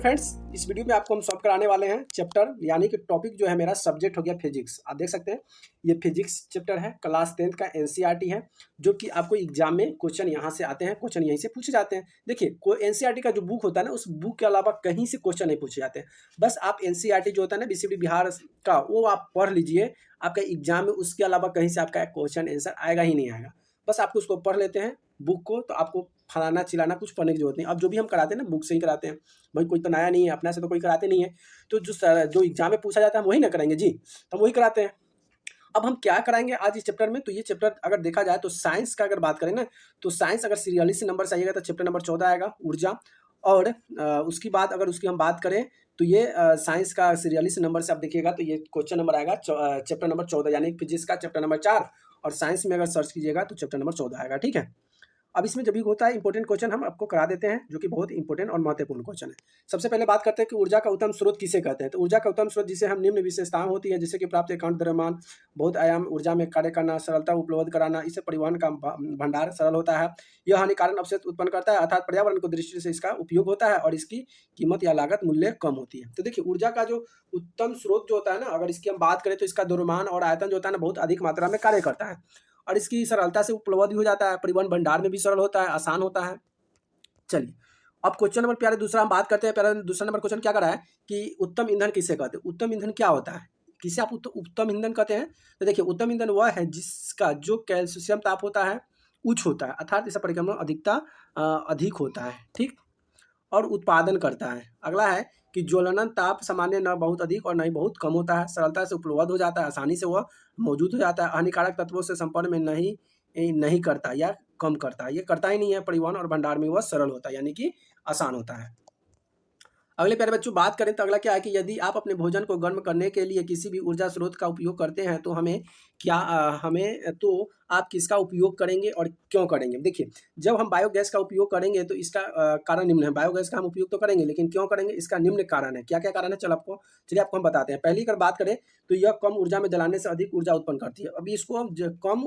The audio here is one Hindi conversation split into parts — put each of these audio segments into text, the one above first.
फ्रेंड्स, इस वीडियो में आपको हम सॉल्व कराने वाले हैं चैप्टर, यानी कि टॉपिक जो है मेरा सब्जेक्ट हो गया फिजिक्स। आप देख सकते हैं ये फिजिक्स चैप्टर है, क्लास 10th का एनसीईआरटी है, जो कि आपको एग्जाम में क्वेश्चन यहाँ से आते हैं, क्वेश्चन यहीं से पूछे जाते हैं। देखिए, कोई एनसीईआरटी का जो बुक होता है ना, उस बुक के अलावा कहीं से क्वेश्चन नहीं पूछे जाते हैं। बस आप एनसीईआरटी जो होता है ना, बीसीडी बिहार का, वो आप पढ़ लीजिए। आपका एग्जाम में उसके अलावा कहीं से आपका क्वेश्चन आंसर आएगा ही नहीं आएगा। बस आपको उसको पढ़ लेते हैं बुक को, तो आपको फलाना चिलाना कुछ पढ़ने की जरूरत नहीं। अब जो भी हम कराते हैं ना, बुक से ही कराते हैं भाई, कोई तो नया नहीं है, अपना से तो कोई कराते नहीं है। तो जो एग्जाम में पूछा जाता है हम वही ना कराएंगे जी, तो हम वही कराते हैं। अब हम क्या कराएंगे आज इस चैप्टर में, तो ये चैप्टर अगर देखा जाए तो साइंस का अगर बात करें ना, तो साइंस अगर सीरियली से नंबर से आइएगा तो चैप्टर नंबर 14 आएगा, ऊर्जा। और उसकी बात अगर उसकी हम बात करें तो ये साइंस का सीरियली से नंबर से आप देखिएगा तो ये क्वेश्चन नंबर आएगा चैप्टर नंबर 14, यानी फिजिक्स का चैप्टर नंबर 4। और साइंस में अगर सर्च कीजिएगा तो चैप्टर नंबर 14 आएगा। ठीक है, अब इसमें जब भी होता है इंपॉर्टेंट क्वेश्चन हम आपको करा देते हैं, जो कि बहुत इंपॉर्टेंट और महत्वपूर्ण क्वेश्चन है। सबसे पहले बात करते हैं कि ऊर्जा का उत्तम स्रोत किसे कहते हैं। तो ऊर्जा का उत्तम स्रोत जिसे हम निम्न विशेषताएं होती है, जैसे कि प्राप्त एकांत द्रव्यमान, बहुत आयाम ऊर्जा में कार्य करना, सरलता उपलब्ध कराना, इससे परिवहन का भंडार सरल होता है। यह हानिकारक अवशेष उत्पन्न करता है, अर्थात पर्यावरण को दृष्टि से इसका उपयोग होता है और इसकी कीमत या लागत मूल्य कम होती है। तो देखिए, ऊर्जा का जो उत्तम स्रोत जो होता है ना, अगर इसकी हम बात करें तो इसका द्रव्यमान और आयतन जो होता है ना, बहुत अधिक मात्रा में कार्य करता है और इसकी सरलता से उपलब्ध भी हो जाता है, परिवहन भंडार में भी सरल होता है, आसान होता है। चलिए, अब क्वेश्चन नंबर प्यारे दूसरा हम बात करते हैं। प्यारे दूसरा नंबर क्वेश्चन क्या कर रहा है कि उत्तम ईंधन किसे कहते हैं। उत्तम ईंधन क्या होता है, किसे आप उत्तम ईंधन कहते हैं। तो देखिए, उत्तम ईंधन वह है जिसका जो कैल्शियम ताप होता है उच्च होता है, अर्थात इसका परिक्रमण अधिकता अधिक होता है, ठीक, और उत्पादन करता है। अगला है कि ज्वलनन ताप सामान्य न बहुत अधिक और न ही बहुत कम होता है, सरलता से उपलब्ध हो जाता है, आसानी से वह मौजूद हो जाता है, हानिकारक तत्वों से संपर्क में नहीं करता या कम करता है, ये करता ही नहीं है, परिवहन और भंडार में वह सरल होता है, यानी कि आसान होता है। अगले प्यारे बच्चों बात करें तो अगला क्या है कि यदि आप अपने भोजन को गर्म करने के लिए किसी भी ऊर्जा स्रोत का उपयोग करते हैं तो आप किसका उपयोग करेंगे और क्यों करेंगे। देखिए, जब हम बायोगैस का उपयोग करेंगे तो इसका कारण निम्न है। बायोगैस का हम उपयोग तो करेंगे, लेकिन क्यों करेंगे, इसका निम्न कारण है। क्या क्या कारण है, चलिए आपको हम बताते हैं। पहली अगर बात करें तो यह कम ऊर्जा में जलाने से अधिक ऊर्जा उत्पन्न करती है। अभी इसको हम कम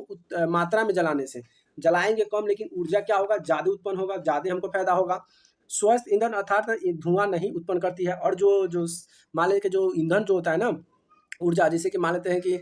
मात्रा में जलाने से जलाएंगे कम, लेकिन ऊर्जा क्या होगा, ज़्यादा उत्पन्न होगा, ज़्यादा हमको फायदा होगा। स्वस्थ ईंधन अर्थात धुआं नहीं उत्पन्न करती है। और जो मान लें कि जो ईंधन जो होता है ना, ऊर्जा, जैसे कि मान लेते हैं कि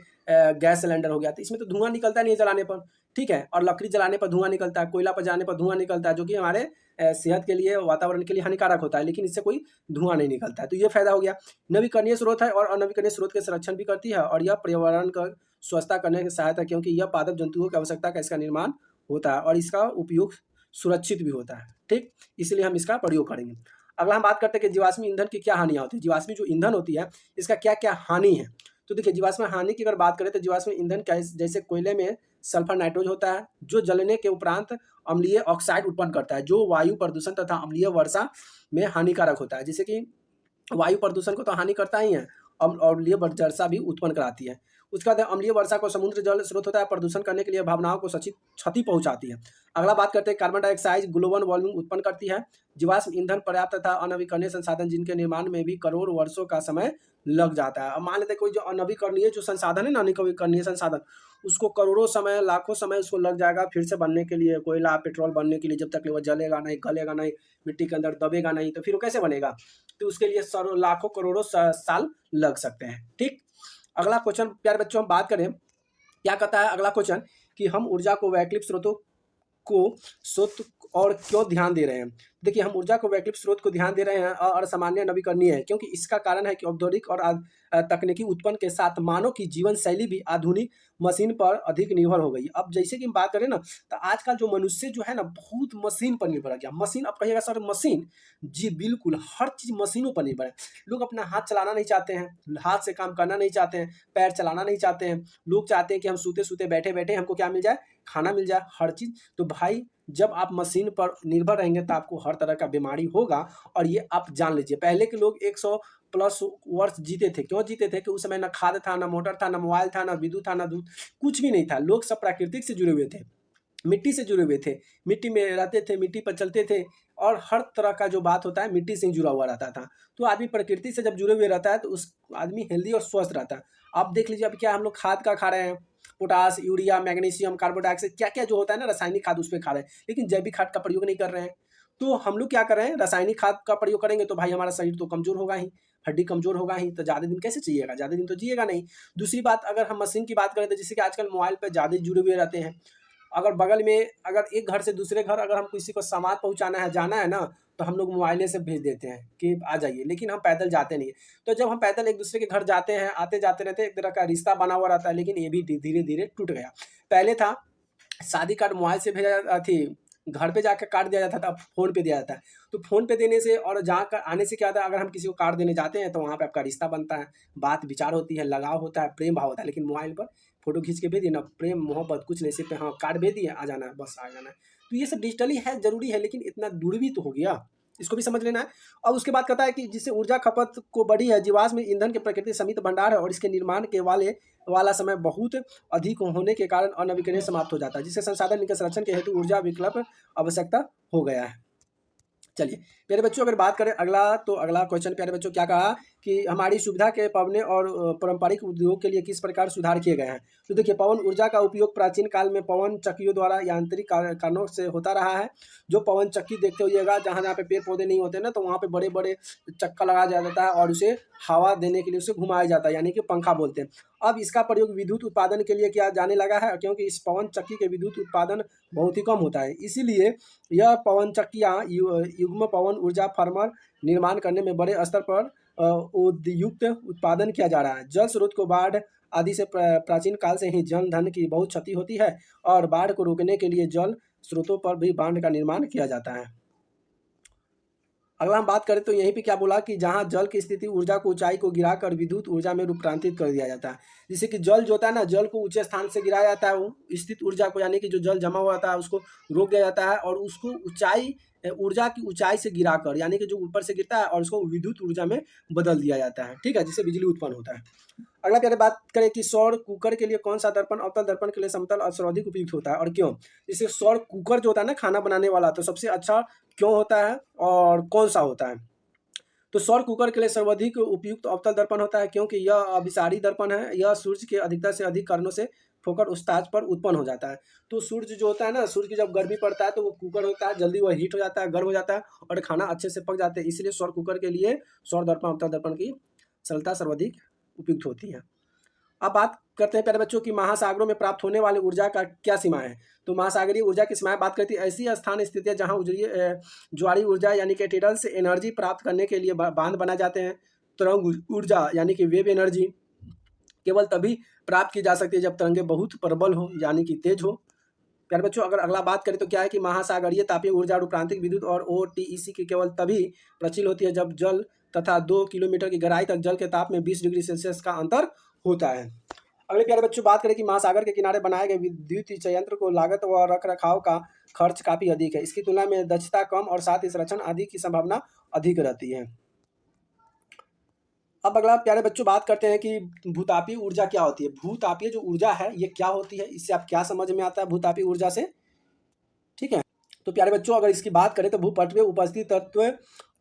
गैस सिलेंडर हो गया, तो इसमें तो धुआं निकलता नहीं है जलाने पर, ठीक है, और लकड़ी जलाने पर धुआं निकलता है, कोयला पर जलाने पर धुआं निकलता है, जो कि हमारे सेहत के लिए, वातावरण के लिए हानिकारक होता है, लेकिन इससे कोई धुआं नहीं निकलता है। तो ये फायदा हो गया। नवीकरणीय स्रोत है और अनवीकरणीय स्रोत के संरक्षण भी करती है, और यह पर्यावरण का स्वच्छता करने की सहायता, क्योंकि यह पादप जंतुओं की आवश्यकता का इसका निर्माण होता है और इसका उपयोग सुरक्षित भी होता है, ठीक, इसलिए हम इसका प्रयोग करेंगे। अगला हम बात करते हैं कि जीवाश्मी ईंधन की क्या हानियाँ होती है। जीवाश्मी जो ईंधन होती है इसका क्या क्या हानि है। तो देखिए, जीवाश्म हानि की अगर बात करें तो जीवाश्म ईंधन जैसे कोयले में सल्फर नाइट्रोज होता है, जो जलने के उपरांत अम्लीय ऑक्साइड उत्पन्न करता है, जो वायु प्रदूषण तथा अम्लीय वर्षा में हानिकारक होता है। जैसे कि वायु प्रदूषण को तो हानि करता ही है, अम्लीय वर्षा भी उत्पन्न कराती है। उसके बाद अम्लीय वर्षा को समुद्र जल स्रोत होता है, प्रदूषण करने के लिए भावनाओं को क्षति पहुंचाती है। अगला बात करते हैं कार्बन डाइऑक्साइड ग्लोबल वार्मिंग उत्पन्न करती है। जीवाश्म ईंधन पर्याप्त तथा अनवीकरणीय संसाधन जिनके निर्माण में भी करोड़ वर्षों का समय लग जाता है। अब मान लेते हैं कोई जो अनवीकरणीय जो संसाधन है ना, अनवीकरणीय संसाधन, उसको करोड़ों समय, लाखों समय उसको लग जाएगा फिर से बनने के लिए, कोयला पेट्रोल बनने के लिए, जब तक वो जलेगा नहीं, गलेगा नहीं, मिट्टी के अंदर दबेगा नहीं, तो फिर वो कैसे बनेगा। तो उसके लिए लाखों करोड़ों साल लग सकते हैं, ठीक। अगला क्वेश्चन प्यारे बच्चों हम बात करें, क्या कहता है अगला क्वेश्चन कि हम ऊर्जा को वैकल्पिक स्रोतों को स्रोत और क्यों ध्यान दे रहे हैं। देखिए, हम ऊर्जा को वैकल्पिक स्रोत को ध्यान दे रहे हैं और असामान्य नवीकरणीय है, क्योंकि इसका कारण है कि औद्योगिक और तकनीकी उत्पन्न के साथ मानव की जीवन शैली भी आधुनिक मशीन पर अधिक निर्भर हो गई। अब जैसे कि हम बात करें ना, तो आजकल जो मनुष्य जो है ना, बहुत मशीन पर निर्भर हो गया। मशीन, अब कहिएगा सर मशीन, जी बिल्कुल, हर चीज़ मशीनों पर निर्भर है। लोग अपना हाथ चलाना नहीं चाहते हैं, हाथ से काम करना नहीं चाहते हैं, पैर चलाना नहीं चाहते हैं। लोग चाहते हैं कि हम सूते सूते बैठे बैठे हमको क्या मिल जाए, खाना मिल जाए, हर चीज़। तो भाई, जब आप मशीन पर निर्भर रहेंगे तो आपको हर तरह का बीमारी होगा, और ये आप जान लीजिए। पहले के लोग 100 प्लस वर्ष जीते थे। क्यों जीते थे कि उस समय ना खाद था, ना मोटर था, ना मोबाइल था, ना विद्युत था, ना दूध, कुछ भी नहीं था। लोग सब प्राकृतिक से जुड़े हुए थे, मिट्टी से जुड़े हुए थे, मिट्टी में रहते थे, मिट्टी पर चलते थे, और हर तरह का जो बात होता है मिट्टी से ही जुड़ा हुआ रहता था। तो आदमी प्रकृति से जब जुड़े हुए रहता है तो उस आदमी हेल्दी और स्वस्थ रहता है। अब देख लीजिए, अब क्या हम लोग खाद का खा रहे हैं, potash, urea, magnesium, carbon dioxide, क्या क्या जो होता है ना रासायनिक खाद, उस पर खा रहे हैं, लेकिन जैविक खाद का प्रयोग नहीं कर रहे हैं। तो हम लोग क्या कर रहे हैं, रासायनिक खाद का प्रयोग करेंगे तो भाई हमारा शरीर तो कमज़ोर होगा ही, हड्डी कमज़ोर होगा ही, तो ज़्यादा दिन कैसे जिएगा, ज़्यादा दिन तो जिएगा नहीं। दूसरी बात, अगर हम मशीन की बात करें तो जैसे कि आजकल मोबाइल पे ज़्यादा जुड़े हुए रहते हैं। अगर बगल में, अगर एक घर से दूसरे घर अगर हम किसी को सामान पहुँचाना है, जाना है ना, तो हम लोग मोबाइले से भेज देते हैं कि आ जाइए, लेकिन हम पैदल जाते नहीं हैं। तो जब हम पैदल एक दूसरे के घर जाते हैं, आते-जाते रहते हैं, एक तरह का रिश्ता बना हुआ रहता है, लेकिन ये भी धीरे-धीरे टूट गया। पहले था शादी कार्ड मोबाइल से भेजा थी, घर पे जाकर कार्ड दिया जाता था, अब फ़ोन पे दिया जाता है। तो फ़ोन पे देने से और जाकर आने से क्या होता है, अगर हम किसी को कार्ड देने जाते हैं तो वहाँ पे आपका रिश्ता बनता है, बात विचार होती है, लगाव होता है, प्रेम भाव होता है। लेकिन मोबाइल पर फ़ोटो खींच के भेज दिए ना, प्रेम मोहब्बत कुछ नहीं, सिर्फ़ हाँ कार्ड भेज दिए, आ जाना है, बस आ जाना है। तो ये सब डिजिटली है, ज़रूरी है, लेकिन इतना दूर भी तो हो गया, इसको भी समझ लेना है। और उसके बाद कहता है कि जिससे ऊर्जा खपत को बढ़ी है, जीवाश्म ईंधन के प्रकृति समित भंडार है और इसके निर्माण के वाला समय बहुत अधिक होने के कारण अनवीकरणीय समाप्त हो जाता है, जिससे संसाधन के संरक्षण के हेतु ऊर्जा विकल्प आवश्यकता हो गया है। चलिए प्यारे बच्चों, अगर बात करें अगला, तो अगला क्वेश्चन प्यारे बच्चों क्या कहा कि हमारी सुविधा के पवने और पारंपरिक उद्योग के लिए किस प्रकार सुधार किए गए हैं। तो देखिए, पवन ऊर्जा का उपयोग प्राचीन काल में पवन चक्कियों द्वारा यांत्रिक कारणों से होता रहा है। जो पवन चक्की देखते होइएगा, जहाँ जहाँ पे पेड़ पौधे नहीं होते ना, तो वहाँ पे बड़े बड़े चक्का लगाया जाता है और उसे हवा देने के लिए उसे घुमाया जाता है, यानी कि पंखा बोलते हैं। अब इसका प्रयोग विद्युत उत्पादन के लिए किया जाने लगा है, क्योंकि इस पवन चक्की के विद्युत उत्पादन बहुत ही कम होता है। इसीलिए यह पवन चक्कियाँ युग्म पवन ऊर्जा फार्मर निर्माण करने में बड़े स्तर पर उद्युक्त उत्पादन किया जा रहा है। जल स्रोत को बाढ़ आदि से प्राचीन काल से ही जल धन की बहुत क्षति होती है और बाढ़ को रोकने के लिए जल स्रोतों पर भी बांध का निर्माण किया जाता है। अगला हम बात करें तो यहीं पे क्या बोला कि जहाँ जल की स्थिति ऊर्जा को ऊंचाई को गिराकर विद्युत ऊर्जा में रूपांतरित कर दिया जाता है। जैसे कि जल जो होता है ना, जल को ऊंचे स्थान से गिराया जाता है, वो स्थित ऊर्जा को, यानी कि जो जल जमा हुआ होता है उसको रोक दिया जाता है और उसको ऊंचाई ऊर्जा की ऊंचाई से गिराकर, यानी कि जो ऊपर से गिरता है और उसको विद्युत ऊर्जा में बदल दिया जाता है, ठीक है, जिससे बिजली उत्पन्न होता है। अगला प्यारे बात करें कि सौर कुकर के लिए कौन सा दर्पण अवतल दर्पण के लिए समतल और सर्वाधिक उपयुक्त होता है और क्यों। जैसे सौर कुकर जो होता है ना, खाना बनाने वाला, तो सबसे अच्छा क्यों होता है और कौन सा होता है। तो सौर कुकर के लिए सर्वाधिक उपयुक्त अवतल दर्पण होता है, क्योंकि यह अभिसारी दर्पण है। यह सूर्य के अधिकतर से अधिक कारणों से ठोकर उस ताज पर उत्पन्न हो जाता है। तो सूर्य जो होता है ना, सूर्य की जब गर्मी पड़ता है तो वो कुकर होता है, जल्दी वह हीट हो जाता है, गर्म हो जाता है और खाना अच्छे से पक जाता है। इसलिए सौर कुकर के लिए सौर दर्पण अवतल दर्पण की सरलता सर्वाधिक उपयुक्त होती है। अब बात करते हैं प्यारे बच्चों की महासागरों में प्राप्त होने वाली ऊर्जा का क्या सीमा है। तो महासागरीय ऊर्जा की सीमाएं बात करती है ऐसी स्थान स्थितियां जहां ज्वारी ऊर्जा यानी कि टेडल से एनर्जी प्राप्त करने के लिए बांध बनाए जाते हैं। तरंग ऊर्जा यानी कि वेव एनर्जी केवल तभी प्राप्त की जा सकती है जब तरंगें बहुत प्रबल हो, यानी कि तेज हो। प्यारे बच्चों, अगर अगला बात करें तो क्या है कि महासागरीय तापीय ऊर्जा रूपांतरिक विद्युत और OTEC की केवल तभी प्रचलित होती है जब जल तथा 2 किलोमीटर की गहराई तक जल के ताप में 20 डिग्री सेल्सियस का अंतर होता है। अगले प्यारे बच्चों, बात करें कि महासागर के किनारे बनाए गए विद्युत संयंत्र को लागत व रखरखाव का खर्च काफ़ी अधिक है। इसकी तुलना में दक्षता कम और साथ ही संरक्षण आदि की संभावना अधिक रहती है। अब अगला प्यारे बच्चों बात करते हैं कि भूतापीय ऊर्जा क्या होती है। भूतापीय जो ऊर्जा है ये क्या होती है, इससे आप क्या समझ में आता है भूतापीय ऊर्जा से, ठीक है। तो प्यारे बच्चों, अगर इसकी बात करें तो भूपटल में उपस्थित तत्व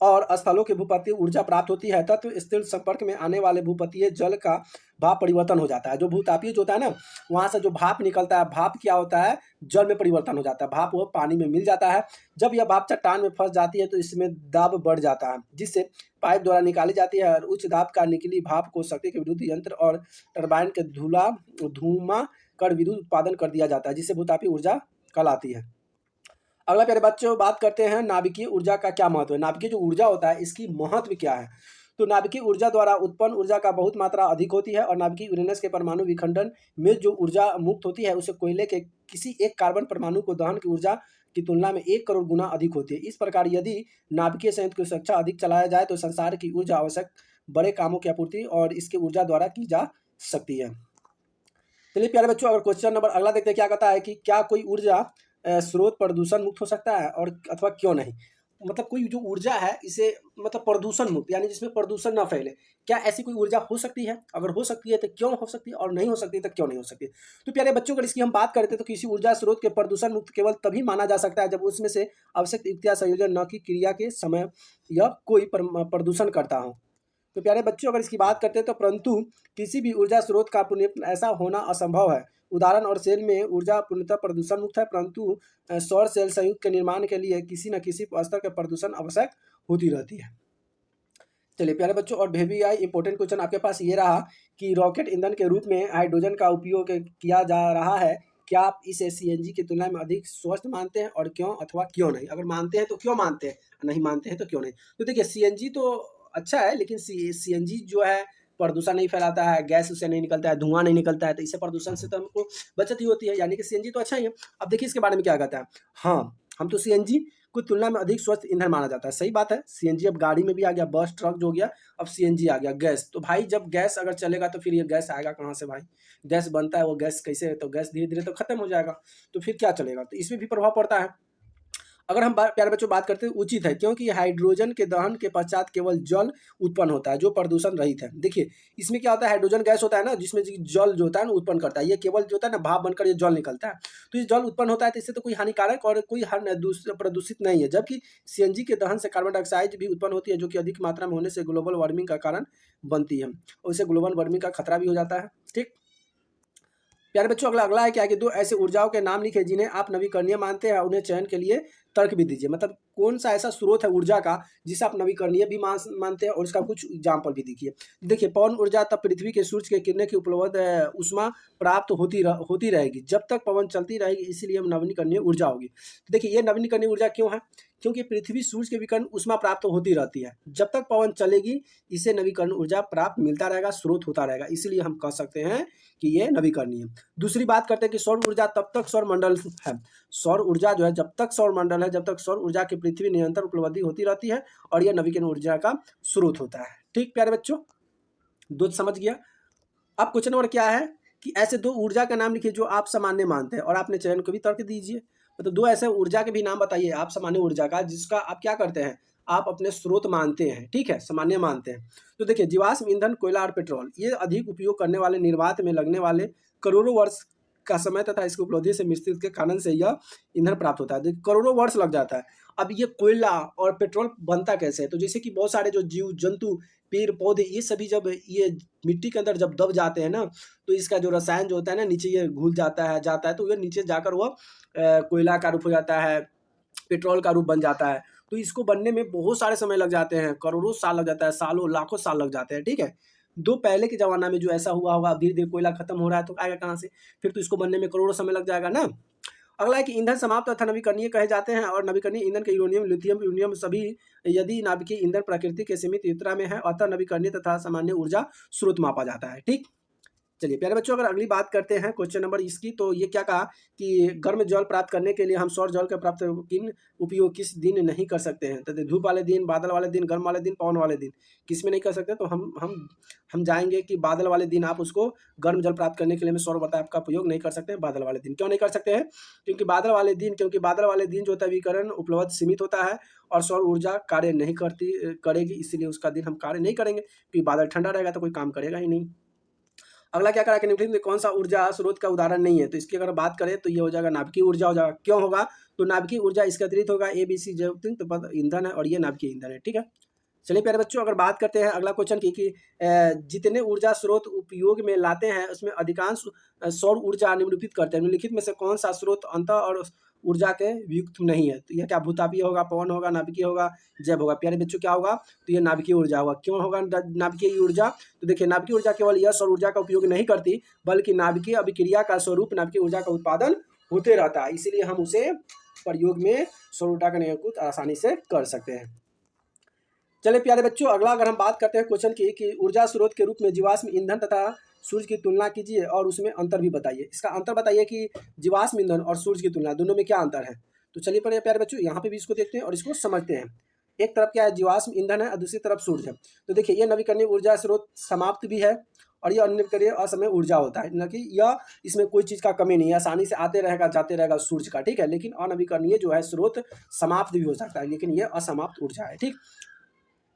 और स्थलों की भूपतीय ऊर्जा प्राप्त होती है। तत्व स्थिर संपर्क में आने वाले भूपतीय जल का भाप परिवर्तन हो जाता है। जो भूतापीय जो होता है ना, वहाँ से जो भाप निकलता है, भाप क्या होता है, जल में परिवर्तन हो जाता है। भाप वो पानी में मिल जाता है। जब यह भाप चट्टान में फंस जाती है तो इसमें दाब बढ़ जाता है, जिससे पाइप द्वारा निकाली जाती है और उच्च दाब का निकली भाप को शक्ति के विद्युत यंत्र और टरबाइन के धुआं कर विद्युत उत्पादन कर दिया जाता है, जिससे भूतापीय ऊर्जा कहलाती है। अगला प्यारे बच्चों बात करते हैं नाभिकीय ऊर्जा का क्या महत्व है। नाभिकीय जो ऊर्जा होता है इसकी महत्व क्या है। तो नाभिकीय ऊर्जा द्वारा उत्पन्न ऊर्जा का बहुत मात्रा अधिक होती है और नाभिकीय यूरेनस के परमाणु विखंडन में जो ऊर्जा मुक्त होती है उसे कोयले के किसी एक कार्बन परमाणु को दहन की ऊर्जा की तुलना में 1 करोड़ गुना अधिक होती है। इस प्रकार यदि नाभिकीय संयंत्र की सुरक्षा अधिक चलाया जाए तो संसार की ऊर्जा आवश्यक बड़े कामों की आपूर्ति और इसकी ऊर्जा द्वारा की जा सकती है। चलिए प्यारे बच्चों, अगर क्वेश्चन नंबर अगला देखते हैं, क्या कहता है कि क्या कोई ऊर्जा स्रोत प्रदूषण मुक्त हो सकता है और अथवा क्यों नहीं। मतलब कोई जो ऊर्जा है इसे मतलब प्रदूषण मुक्त, यानी जिसमें प्रदूषण ना फैले, क्या ऐसी कोई ऊर्जा हो सकती है। अगर हो सकती है तो क्यों हो सकती है और नहीं हो सकती तो क्यों नहीं हो सकती। तो प्यारे बच्चों, अगर इसकी हम बात करते हैं तो किसी ऊर्जा स्रोत के प्रदूषण मुक्त केवल तभी माना जा सकता है जब उसमें से आवश्यक युक्तियां संयोजन न की क्रिया के समय यह कोई प्रदूषण करता हो। तो प्यारे बच्चों अगर इसकी बात करते हैं तो परंतु किसी भी ऊर्जा स्रोत का पुनः ऐसा होना असंभव है। उदाहरण और सेल में ऊर्जा पूर्णतः प्रदूषण मुक्त है, परंतु सौर सेल संयुक्त के निर्माण के लिए किसी न किसी स्तर के प्रदूषण आवश्यक होती रहती है। चलिए प्यारे बच्चों, और भी आई इंपॉर्टेंट क्वेश्चन आपके पास ये रहा कि रॉकेट ईंधन के रूप में हाइड्रोजन का उपयोग किया जा रहा है, क्या आप इसे सीएनजी की तुलना में अधिक स्वस्थ मानते हैं और क्यों अथवा क्यों नहीं? अगर मानते हैं तो क्यों मानते हैं, नहीं मानते हैं तो क्यों नहीं? तो देखिए सीएनजी तो अच्छा है, लेकिन सीएनजी जो है प्रदूषण नहीं फैलाता है, गैस उससे नहीं निकलता है, धुआं नहीं निकलता है, तो इससे प्रदूषण से तो हमको बचत ही होती है, यानी कि सीएनजी तो अच्छा ही है। अब देखिए इसके बारे में क्या कहता है। हाँ, हम तो सीएनजी को तुलना में अधिक स्वच्छ ईंधन माना जाता है। सही बात है, सीएनजी अब गाड़ी में भी आ गया, बस ट्रक जो हो गया, अब सीएनजी आ गया, गैस। तो भाई जब गैस अगर चलेगा तो फिर ये गैस आएगा कहाँ से भाई? गैस बनता है, वो गैस कैसे, तो गैस धीरे धीरे तो खत्म हो जाएगा, तो फिर क्या चलेगा? तो इसमें भी प्रभाव पड़ता है। अगर हम प्यारे बच्चों बात करते हैं, उचित है क्योंकि हाइड्रोजन के दहन के पश्चात केवल जल उत्पन्न होता है जो प्रदूषण रहित है। देखिए इसमें क्या होता है, हाइड्रोजन गैस होता है ना, जिसमें जल जो होता है ना उत्पन्न करता है, ये केवल जो होता है ना भाप बनकर ये जल निकलता है, तो ये जल उत्पन्न होता है, तो इससे तो कोई हानिकारक और कोई प्रदूषित नहीं है। जबकि सीएनजी के दहन से कार्बन डाइऑक्साइड भी उत्पन्न होती है जो कि अधिक मात्रा में होने से ग्लोबल वार्मिंग का कारण बनती है, और इससे ग्लोबल वार्मिंग का खतरा भी हो जाता है। ठीक प्यारे बच्चों, अगला है क्या कि दो ऐसे ऊर्जाओं के नाम लिखे जिन्हें आप नवीकरणीय मानते हैं, उन्हें चयन के लिए तर्क भी दीजिए। मतलब कौन सा ऐसा स्रोत है ऊर्जा का जिसे आप नवीकरणीय भी मानते हैं, और उसका कुछ एग्जाम्पल भी देखिए। देखिए पवन ऊर्जा तब पृथ्वी के सूर्य के किरणें की उपलब्ध ऊष्मा प्राप्त होती रहेगी जब तक पवन चलती रहेगी, इसीलिए नवीकरणीय ऊर्जा होगी। तो देखिए ये नवीकरणीय ऊर्जा क्यों है? क्योंकि पृथ्वी सूर्य के विकिरण ऊष्मा प्राप्त होती रहती है, जब तक पवन चलेगी इसे नवीकरण ऊर्जा प्राप्त मिलता रहेगा, स्रोत होता रहेगा, इसीलिए हम कह सकते हैं कि ये नवीकरणीय। दूसरी बात करते हैं कि सौर ऊर्जा तब तक सौर मंडल है। सौर ऊर्जा जो है जब तक सौर मंडल है, जब तक सौर ऊर्जा की पृथ्वी निरंतर उपलब्धि होती रहती है, और यह नवीकरण ऊर्जा का स्रोत होता है। ठीक प्यारे बच्चों, दो समझ गया। अब क्वेश्चन नंबर क्या है कि ऐसे दो ऊर्जा का नाम लिखिए जो आप सामान्य मानते हैं, और आपने चयन को भी तर्क दीजिए। मतलब दो ऐसे ऊर्जा के भी नाम बताइए आप सामान्य ऊर्जा का, जिसका आप क्या करते हैं, आप अपने स्रोत मानते हैं, ठीक है, सामान्य मानते हैं। तो देखिए जीवाश्म ईंधन, कोयला और पेट्रोल, ये अधिक उपयोग करने वाले निर्वात में लगने वाले करोड़ों वर्ष का समय तथा इसकी उपलब्धि से मिश्रित के कारण से यह ईंधन प्राप्त होता है। करोड़ों वर्ष लग जाता है। अब ये कोयला और पेट्रोल बनता कैसे है? तो जैसे कि बहुत सारे जो जीव जंतु, पेड़ पौधे, ये सभी जब ये मिट्टी के अंदर जब दब जाते हैं ना, तो इसका जो रसायन जो होता है ना नीचे ये घुल जाता है तो ये नीचे जाकर वह कोयला का रूप हो जाता है, पेट्रोल का रूप बन जाता है। तो इसको बनने में बहुत सारे समय लग जाते हैं, करोड़ों साल लग जाता है, सालों लाखों साल लग जाते हैं। ठीक है, दो पहले के ज़माना में जो ऐसा हुआ होगा, धीरे धीरे कोयला खत्म हो रहा है तो आएगा कहाँ से? फिर तो इसको बनने में करोड़ों समय लग जाएगा ना। अगला है कि ईंधन समाप्त तथा नवीकरणीय कहे जाते हैं, और नवीकरणीय ईंधन के यूरेनियम, लिथियम, यूरेनियम सभी यदि नाभिकीय ईंधन प्रकृति के सीमित मात्रा में है, अतः नवीकरणीय तथा सामान्य ऊर्जा स्रोत मापा जाता है। ठीक, चलिए प्यारे बच्चों, अगर अगली बात करते हैं क्वेश्चन नंबर इसकी, तो ये क्या कहा कि गर्म जल प्राप्त करने के लिए हम सौर जल का प्राप्त उपयोग किस दिन नहीं कर सकते हैं? तो धूप वाले दिन, बादल वाले दिन, गर्म वाले दिन, पवन वाले दिन, किस में नहीं कर सकते? तो हम जाएंगे कि बादल वाले दिन आप उसको गर्म जल प्राप्त करने के लिए सौर बताप का उपयोग नहीं कर सकते हैं बादल वाले दिन। क्यों नहीं कर सकते हैं? क्योंकि बादल वाले दिन जो होता है विकिरण उपलब्ध सीमित होता है और सौर ऊर्जा कार्य नहीं करेगी, इसीलिए उसका दिन हम कार्य नहीं करेंगे, क्योंकि बादल ठंडा रहेगा तो कोई काम करेगा ही नहीं। अगला क्या करा कि निम्नलिखित में कौन सा ऊर्जा स्रोत का उदाहरण नहीं है? तो इसकी अगर बात करें तो ये हो जाएगा नाभिकीय ऊर्जा हो जाएगा। क्यों होगा? तो नाभिकीय ऊर्जा इसके अतिरिक्त होगा ABC जैव ईंधन है, और ये नाभिकीय ईंधन है। ठीक है, चलिए प्यारे बच्चों, अगर बात करते हैं अगला क्वेश्चन की कि जितने ऊर्जा स्रोत उपयोग में लाते हैं उसमें अधिकांश सौर ऊर्जा निम्नलिखित करते हैं, निम्नलिखित में से कौन सा स्रोत अंतः और ऊर्जा के युक्त नहीं है? तो यह क्या भूतापीय होगा, पवन होगा, नाभिकीय होगा, जैव होगा? प्यारे बच्चों क्या होगा? तो ये नाभिकीय ऊर्जा होगा। क्यों होगा नाभिकीय ऊर्जा? तो देखिए नाभिकीय ऊर्जा केवल यह सौर ऊर्जा का उपयोग नहीं करती, बल्कि नाभिकीय अभिक्रिया का स्वरूप नाभिकीय ऊर्जा का उत्पादन होते रहता है, इसीलिए हम उसे प्रयोग में सौर ऊर्जा का निरूपित आसानी से कर सकते हैं। चलिए प्यारे बच्चों, अगला अगर हम बात करते हैं क्वेश्चन की कि ऊर्जा स्रोत के रूप में जीवाश्म ईंधन तथा सूर्य की तुलना कीजिए और उसमें अंतर भी बताइए। इसका अंतर बताइए कि जीवाश्म ईंधन और सूर्य की तुलना, दोनों में क्या अंतर है? तो चलिए प्यारे बच्चों, यहाँ पे भी इसको देखते हैं और इसको समझते हैं। एक तरफ क्या है, जीवाश्म ईंधन है, और दूसरी तरफ सूर्य है। तो देखिए ये नवीकरणीय ऊर्जा स्रोत समाप्त भी है, और ये अनवीकरणीय असमय ऊर्जा होता है, न कि यह इसमें कोई चीज़ का कमी नहीं है, आसानी से आते रहेगा जाते रहेगा सूर्य का। ठीक है, लेकिन अनवीकरणीय जो है स्रोत समाप्त भी हो सकता है, लेकिन यह असमाप्त ऊर्जा है। ठीक,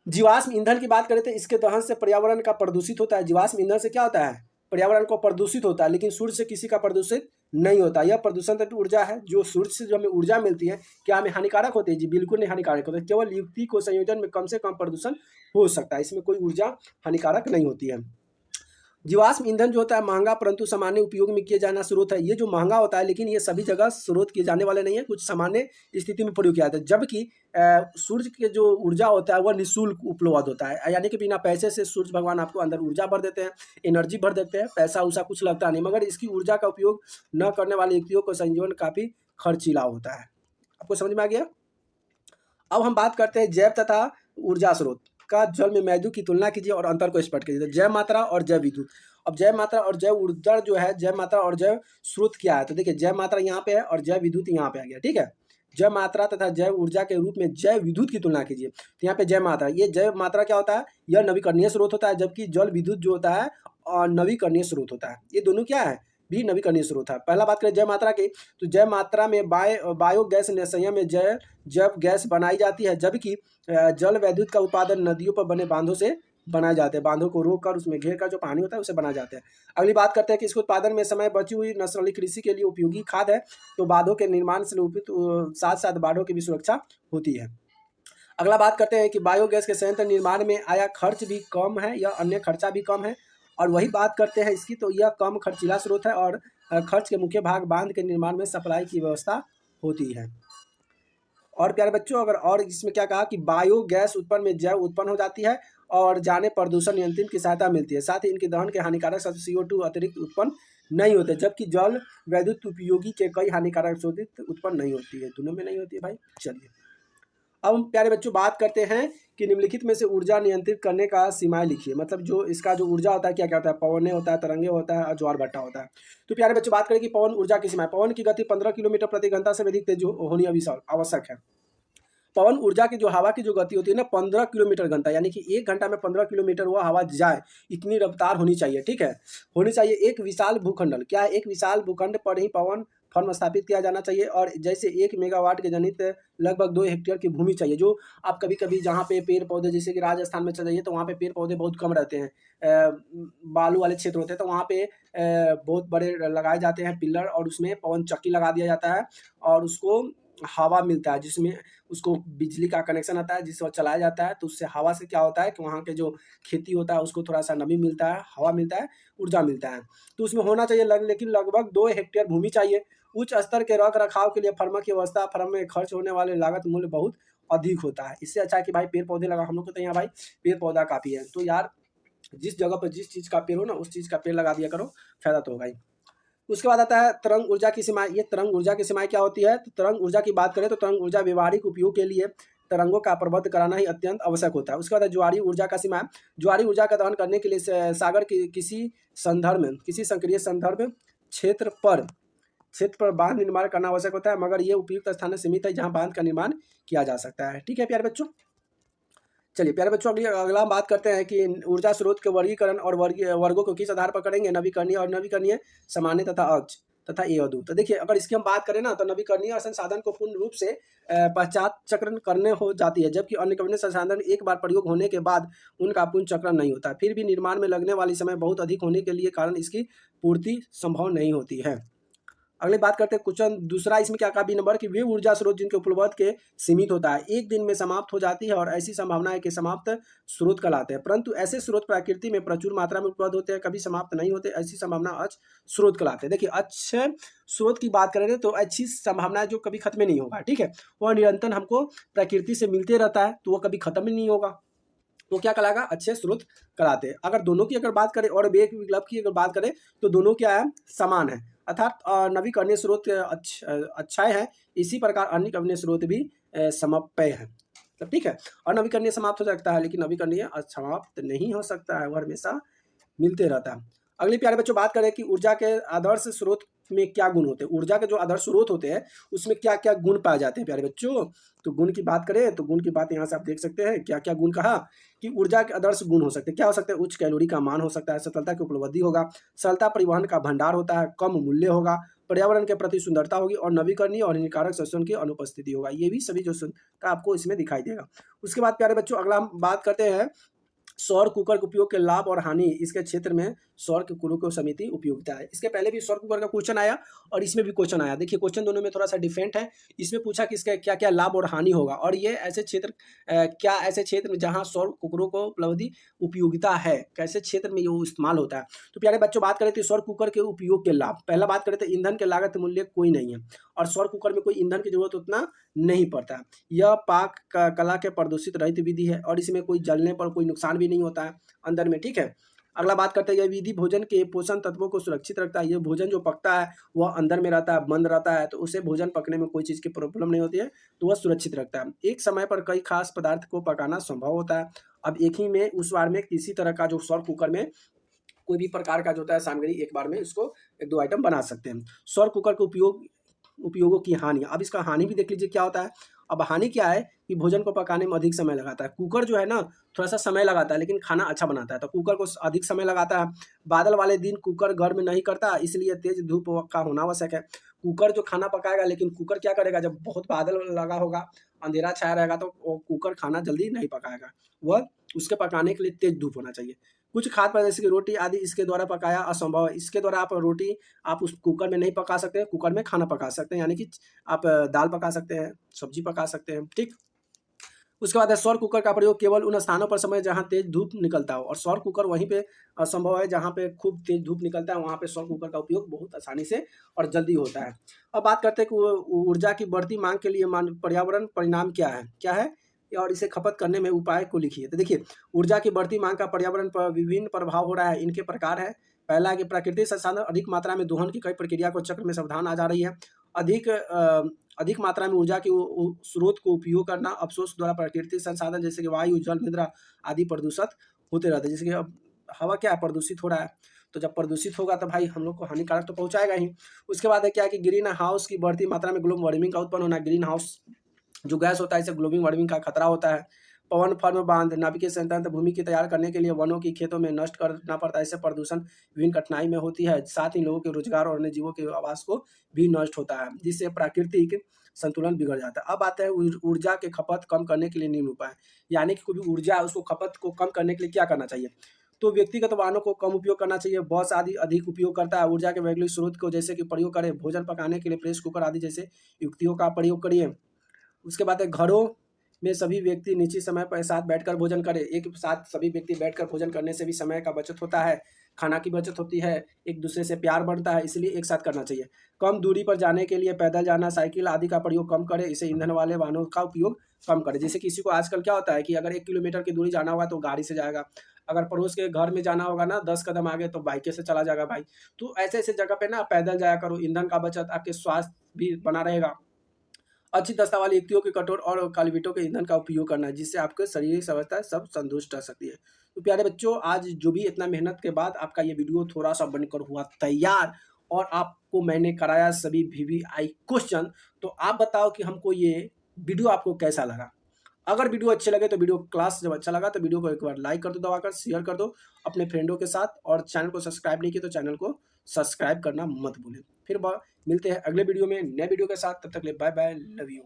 जीवाश्म ईंधन की बात करें तो इसके दहन से पर्यावरण का प्रदूषित होता है। जीवाश्म ईंधन से क्या होता है? पर्यावरण को प्रदूषित होता है, लेकिन सूर्य से किसी का प्रदूषित नहीं होता। यह प्रदूषण तत्व ऊर्जा है जो सूर्य से जो हमें ऊर्जा मिलती है, क्या हमें हानिकारक होती है? जी बिल्कुल नहीं हानिकारक होती है। केवल युक्ति को संयोजन में कम से कम प्रदूषण हो सकता है, इसमें कोई ऊर्जा हानिकारक नहीं होती है। जीवाश्म ईंधन जो होता है महंगा परंतु सामान्य उपयोग में किया जाना स्रोत है। ये जो महंगा होता है लेकिन ये सभी जगह स्रोत किए जाने वाले नहीं है, कुछ सामान्य स्थिति में प्रयोग किया जाता है। जबकि सूर्य के जो ऊर्जा होता है वह निःशुल्क उपलब्ध होता है, यानी कि बिना पैसे से सूर्य भगवान आपको अंदर ऊर्जा भर देते हैं, एनर्जी भर देते हैं, पैसा उसा कुछ लगता नहीं। मगर इसकी ऊर्जा का उपयोग न करने वाले व्यक्तियों को संजीवन काफ़ी खर्चीला होता है। आपको समझ में आ गया? अब हम बात करते हैं जैव तथा ऊर्जा स्रोत का। जल में मैद्यू की तुलना कीजिए और अंतर को स्पष्ट कीजिए। जैव मात्रा और जैव विद्युत। अब जैव मात्रा और जैव ऊर्जा जो है, जैव मात्रा और जैव स्रोत क्या है? तो देखिए जैव मात्रा यहाँ पे है और जैव विद्युत यहाँ पे आ गया, ठीक है। जैव मात्रा तथा जैव ऊर्जा के रूप में जैव विद्युत की तुलना कीजिए। तो यहाँ पे जैव मात्रा, ये जैव मात्रा क्या होता है? यह नवीकरणीय स्रोत होता है, जबकि जल विद्युत जो होता है नवीकरणीय स्रोत होता है। ये दोनों क्या है? भी नवीकरणीय स्रोत है। पहला बात करें जैव मात्रा की, तो जैव मात्रा में बायोगैस संयंत्र में जैव गैस बनाई जाती है, जबकि जल विद्युत का उत्पादन नदियों पर बने बांधों से बनाए जाते हैं। बांधों को रोक कर उसमें घेर कर जो पानी होता है उसे बनाए जाते हैं। अगली बात करते हैं कि इसके उत्पादन में समय बची हुई नस्लीय कृषि के लिए उपयोगी खाद है, तो बांधों के निर्माण से साथ साथ बाढ़ों की भी सुरक्षा होती है। अगला बात करते हैं कि बायोगैस के संयंत्र निर्माण में आया खर्च भी कम है या अन्य खर्चा भी कम है। और वही बात करते हैं इसकी, तो यह कम खर्चीला स्रोत है और खर्च के मुख्य भाग बांध के निर्माण में सप्लाई की व्यवस्था होती है। और प्यारे बच्चों, अगर और इसमें क्या कहा कि बायोगैस उत्पन्न में जैव उत्पन्न हो जाती है और जाने प्रदूषण नियंत्रण की सहायता मिलती है। साथ ही इनके दहन के हानिकारक शब्द CO2 अतिरिक्त उत्पन्न नहीं होते, जबकि जल विद्युत उपयोगी के कई हानिकारक शोधित उत्पन्न नहीं होती है। दोनों में नहीं होती है भाई। चलिए अब हम प्यारे बच्चों बात करते हैं कि निम्नलिखित में से ऊर्जा नियंत्रित करने का सीमाएं लिखिए। मतलब जो इसका जो ऊर्जा होता है क्या क्या होता है? पवन होता है, तरंगे होता है और ज्वार भाटा होता है। तो प्यारे बच्चों बात करें कि पवन ऊर्जा की सीमाएं। पवन की गति 15 किलोमीटर प्रति घंटा से अधिक तेज होनी आवश्यक है। पवन ऊर्जा की जो हवा की जो गति होती है ना 15 किलोमीटर घंटा, यानी कि 1 घंटा में 15 किलोमीटर वो हवा जाए, इतनी रफ्तार होनी चाहिए, ठीक है, होनी चाहिए। एक विशाल भूखंड, क्या है? एक विशाल भूखंड पर ही पवन फर्म स्थापित किया जाना चाहिए। और जैसे 1 मेगावाट के जनित लगभग 2 हेक्टेयर की भूमि चाहिए। जो आप कभी कभी जहाँ पे पेड़ पौधे, जैसे कि राजस्थान में चले जाइए तो वहाँ पे पेड़ पौधे बहुत कम रहते हैं, बालू वाले क्षेत्र होते हैं, तो वहाँ पे बहुत बड़े लगाए जाते हैं पिलर और उसमें पवन चक्की लगा दिया जाता है और उसको हवा मिलता है, जिसमें उसको बिजली का कनेक्शन आता है जिससे वो चलाया जाता है। तो उससे हवा से क्या होता है कि वहाँ के जो खेती होता है उसको थोड़ा सा नमी मिलता है, हवा मिलता है, ऊर्जा मिलता है। तो उसमें होना चाहिए लेकिन लगभग 2 हेक्टेयर भूमि चाहिए। उच्च स्तर के रख रखाव के लिए फर्म की व्यवस्था, फर्म में खर्च होने वाले लागत मूल्य बहुत अधिक होता है। इससे अच्छा है कि भाई पेड़ पौधे लगा। हम लोग को तो यहाँ भाई पेड़ पौधा काफ़ी है, तो यार जिस जगह पर जिस चीज़ का पेड़ हो ना उस चीज़ का पेड़ लगा दिया करो, फायदा तो होगा ही। उसके बाद आता है तरंग ऊर्जा की सीमाएं। ये तरंग ऊर्जा की सीमाएं क्या होती है? तो तरंग ऊर्जा की बात करें तो तरंग ऊर्जा व्यवहारिक उपयोग के लिए तरंगों का प्रबंध कराना ही अत्यंत आवश्यक होता है। उसके बाद ज्वारीय ऊर्जा का सीमा। ज्वारीय ऊर्जा का दहन करने के लिए सागर की किसी सक्रिय संदर्भ क्षेत्र पर बांध निर्माण करना आवश्यक होता है, मगर ये उपयुक्त स्थान में सीमित है जहाँ बांध का निर्माण किया जा सकता है। ठीक है प्यारे बच्चों। चलिए प्यारे बच्चों, अगला हम बात करते हैं कि ऊर्जा स्रोत के वर्गीकरण और वर्गों को किस आधार पर करेंगे? नवीकरणीय और नवीकरणीय, सामान्य तथा अक्ष तथा ए अदू। तो देखिए अगर इसकी हम बात करें ना तो नवीकरणीय संसाधन को पूर्ण रूप से पश्चात चक्रण करने हो जाती है, जबकि अन्य संसाधन एक बार प्रयोग होने के बाद उनका पुनः चक्रण नहीं होता। फिर भी निर्माण में लगने वाली समय बहुत अधिक होने के लिए कारण इसकी पूर्ति संभव नहीं होती है। अगली बात करते हैं क्वेश्चन दूसरा, इसमें क्या कहा बी नंबर कि वे ऊर्जा स्रोत जिनके उपलब्ध के सीमित होता है, एक दिन में समाप्त हो जाती है और ऐसी संभावना है कि समाप्त स्रोत कहलाते हैं। परंतु ऐसे स्रोत प्रकृति में प्रचुर मात्रा में उपलब्ध होते हैं, कभी समाप्त नहीं होते, ऐसी संभावना अच्छ स्रोत कहलाते हैं। देखिए अच्छे स्रोत की बात करें तो अच्छी संभावना है जो कभी खत्म नहीं होगा, ठीक है, वह निरंतर हमको प्रकृति से मिलते रहता है, तो वह कभी खत्म ही नहीं होगा, तो क्या कहलाएगा? अच्छे स्रोत कहलाते हैं। अगर दोनों की अगर बात करें और वेग विकल्प की अगर बात करें तो दोनों क्या है? समान है, अर्थात नवीकरणीय स्रोत अच्छाएं हैं, इसी प्रकार अन्य स्रोत भी समप्य है। मतलब ठीक है, और नवीकरणीय समाप्त हो सकता है लेकिन नवीकरणीय समाप्त नहीं हो सकता है, वह हमेशा मिलते रहता है। अगली प्यारे बच्चों बात करें कि ऊर्जा के आदर्श स्रोत में क्या गुण होते हैं। ऊर्जा के जो आदर्श स्रोत होते हैं उसमें क्या क्या गुण पाए जाते हैं प्यारे बच्चों? तो गुण की बात करें तो गुण की बात यहाँ से आप देख सकते हैं क्या क्या गुण कहा कि ऊर्जा के आदर्श गुण हो सकते हैं। क्या हो सकते हैं? उच्च कैलोरी का मान हो सकता है, सफलता की उपलब्धि होगा, सरलता परिवहन का भंडार होता है, कम मूल्य होगा, पर्यावरण के प्रति सुंदरता होगी और नवीकरणीय और हानिकारक शोषण की अनुपस्थिति होगा। ये भी सभी जो आपको इसमें दिखाई देगा। उसके बाद प्यारे बच्चों अगला हम बात करते हैं सौर कुकर के उपयोग के लाभ और हानि, इसके क्षेत्र में सौर कुकर समिति उपयोगिता है। इसके पहले भी सौर कुकर का क्वेश्चन आया और इसमें भी क्वेश्चन आया। देखिए क्वेश्चन दोनों में थोड़ा सा डिफरेंट है। इसमें पूछा कि इसका क्या क्या लाभ और हानि होगा, और ये ऐसे क्षेत्र क्या ऐसे क्षेत्र में जहाँ सौर कुकरों को उपलब्धि उपयोगिता है, कैसे क्षेत्र में ये इस्तेमाल होता है। तो प्यारे बच्चों, बात करें तो सौर कुकर के उपयोग के लाभ। पहला बात करें तो ईंधन के लागत मूल्य कोई नहीं है, और सौर कुकर में कोई ईंधन की जरूरत उतना नहीं पड़ता। यह पाक कला के प्रदूषित रहित विधि है, और इसमें कोई जलने पर कोई नुकसान भी नहीं होता है अंदर में, ठीक है। अगला बात करते हैं, यह विधि भोजन के पोषण तत्वों को सुरक्षित रखता है। यह भोजन जो पकता है वह अंदर में रहता है, बंद रहता है, तो उसे भोजन पकने में कोई चीज़ की प्रॉब्लम नहीं होती है, तो वह सुरक्षित रखता है। एक समय पर कई खास पदार्थ को पकाना संभव होता है। अब एक ही में उस बार में किसी तरह का जो सौर कुकर में कोई भी प्रकार का जो होता है सामग्री एक बार में इसको 1-2 आइटम बना सकते हैं। सौर कुकर के उपयोगों की हानि। अब इसका हानि भी देख लीजिए क्या होता है। अब हानि क्या है कि भोजन को पकाने में अधिक समय लगाता है। कुकर जो है ना, थोड़ा सा समय लगाता है लेकिन खाना अच्छा बनाता है, तो कुकर को अधिक समय लगाता है। बादल वाले दिन कुकर गर्म नहीं करता, इसलिए तेज धूप का होना आवश्यक है। कुकर जो खाना पकाएगा, लेकिन कुकर क्या करेगा, जब बहुत बादल लगा होगा, अंधेरा छाया रहेगा, तो वो कुकर खाना जल्दी नहीं पकाएगा। वह उसके पकाने के लिए तेज धूप होना चाहिए। कुछ खाद्य पदार्थ जैसे कि रोटी आदि इसके द्वारा पकाया असंभव है। इसके द्वारा आप रोटी आप उस कुकर में नहीं पका सकते, कुकर में खाना पका सकते हैं, यानी कि आप दाल पका सकते हैं, सब्जी पका सकते हैं, ठीक। उसके बाद है सौर कुकर का प्रयोग केवल उन स्थानों पर समय जहां तेज धूप निकलता हो, और सौर कुकर वहीं पे असंभव है जहां पे खूब तेज धूप निकलता है, वहां पे सौर कुकर का उपयोग बहुत आसानी से और जल्दी होता है। अब बात करते हैं कि ऊर्जा की बढ़ती मांग के लिए पर्यावरण परिणाम क्या है और इसे खपत करने में उपाय को लिखिए। तो देखिए, ऊर्जा की बढ़ती मांग का पर्यावरण पर विभिन्न प्रभाव हो रहा है। इनके प्रकार है, पहला है कि प्राकृतिक संसाधन अधिक मात्रा में दोहन की कई प्रक्रिया को चक्र में सावधान आ जा रही है। अधिक मात्रा में ऊर्जा के स्रोत को उपयोग करना। अफसोस द्वारा प्राकृतिक संसाधन जैसे कि वायु, जल, मृदा आदि प्रदूषित होते रहते हैं। जैसे कि अब हवा क्या है, प्रदूषित हो रहा है, तो जब प्रदूषित होगा तो भाई हम लोग को हानिकारक तो पहुंचाएगा ही। उसके बाद है क्या है कि ग्रीन हाउस की बढ़ती मात्रा में ग्लोबल वार्मिंग का उत्पन्न होना। ग्रीन हाउस जो गैस होता है, इससे ग्लोबल वार्मिंग का खतरा होता है। पवन फर्म बांध, नाभिकीय संयंत्र भूमि की तैयार करने के लिए वनों की खेतों में नष्ट करना पड़ता है। इससे प्रदूषण विभिन्न कठिनाई में होती है। साथ ही लोगों के रोजगार और अन्य जीवों के आवास को भी नष्ट होता है, जिससे प्राकृतिक संतुलन बिगड़ जाता है। अब आते हैं ऊर्जा के खपत कम करने के लिए निम्न उपाय, यानी कि कोई भी ऊर्जा है उसको खपत को कम करने के लिए क्या करना चाहिए। तो व्यक्तिगत वाहनों को कम उपयोग करना चाहिए। बस आदि अधिक उपयोग करता है। ऊर्जा के वैकल्पिक स्रोत को जैसे कि प्रयोग करें। भोजन पकाने के लिए प्रेस कुकर आदि जैसे युक्तियों का प्रयोग करिए। उसके बाद है घरों में सभी व्यक्ति निश्चित समय पर साथ बैठकर भोजन करें। एक साथ सभी व्यक्ति बैठकर भोजन करने से भी समय का बचत होता है, खाना की बचत होती है, एक दूसरे से प्यार बढ़ता है, इसलिए एक साथ करना चाहिए। कम दूरी पर जाने के लिए पैदल जाना, साइकिल आदि का प्रयोग कम करें। इसे ईंधन वाले वाहनों का उपयोग कम करें। जैसे किसी को आजकल क्या होता है कि अगर 1 किलोमीटर की दूरी जाना होगा तो गाड़ी से जाएगा, अगर पड़ोस के घर में जाना होगा ना 10 कदम आगे तो बाइक से चला जाएगा भाई। तो ऐसे ऐसे जगह पे ना पैदल जाया करो, ईंधन का बचत, आपके स्वास्थ्य भी बना रहेगा। अच्छी दस्ता वाली युक्तियों के कठोर और कालविटों के ईंधन का उपयोग करना है, जिससे आपके शारीरिक अवस्था सब संतुष्ट रह सकती है। तो प्यारे बच्चों, आज जो भी इतना मेहनत के बाद आपका ये वीडियो थोड़ा सा बनकर हुआ तैयार, और आपको मैंने कराया सभी VVI क्वेश्चन। तो आप बताओ कि हमको ये वीडियो आपको कैसा लगा। अगर वीडियो अच्छे लगे तो वीडियो क्लास जब अच्छा लगा तो वीडियो को एक बार लाइक कर दो, दबाकर शेयर कर दो अपने फ्रेंडों के साथ, और चैनल को सब्सक्राइब नहीं किया तो चैनल को सब्सक्राइब करना मत भूलें। फिर मिलते हैं अगले वीडियो में नए वीडियो के साथ, तब तक के लिए बाय बाय, लव यू।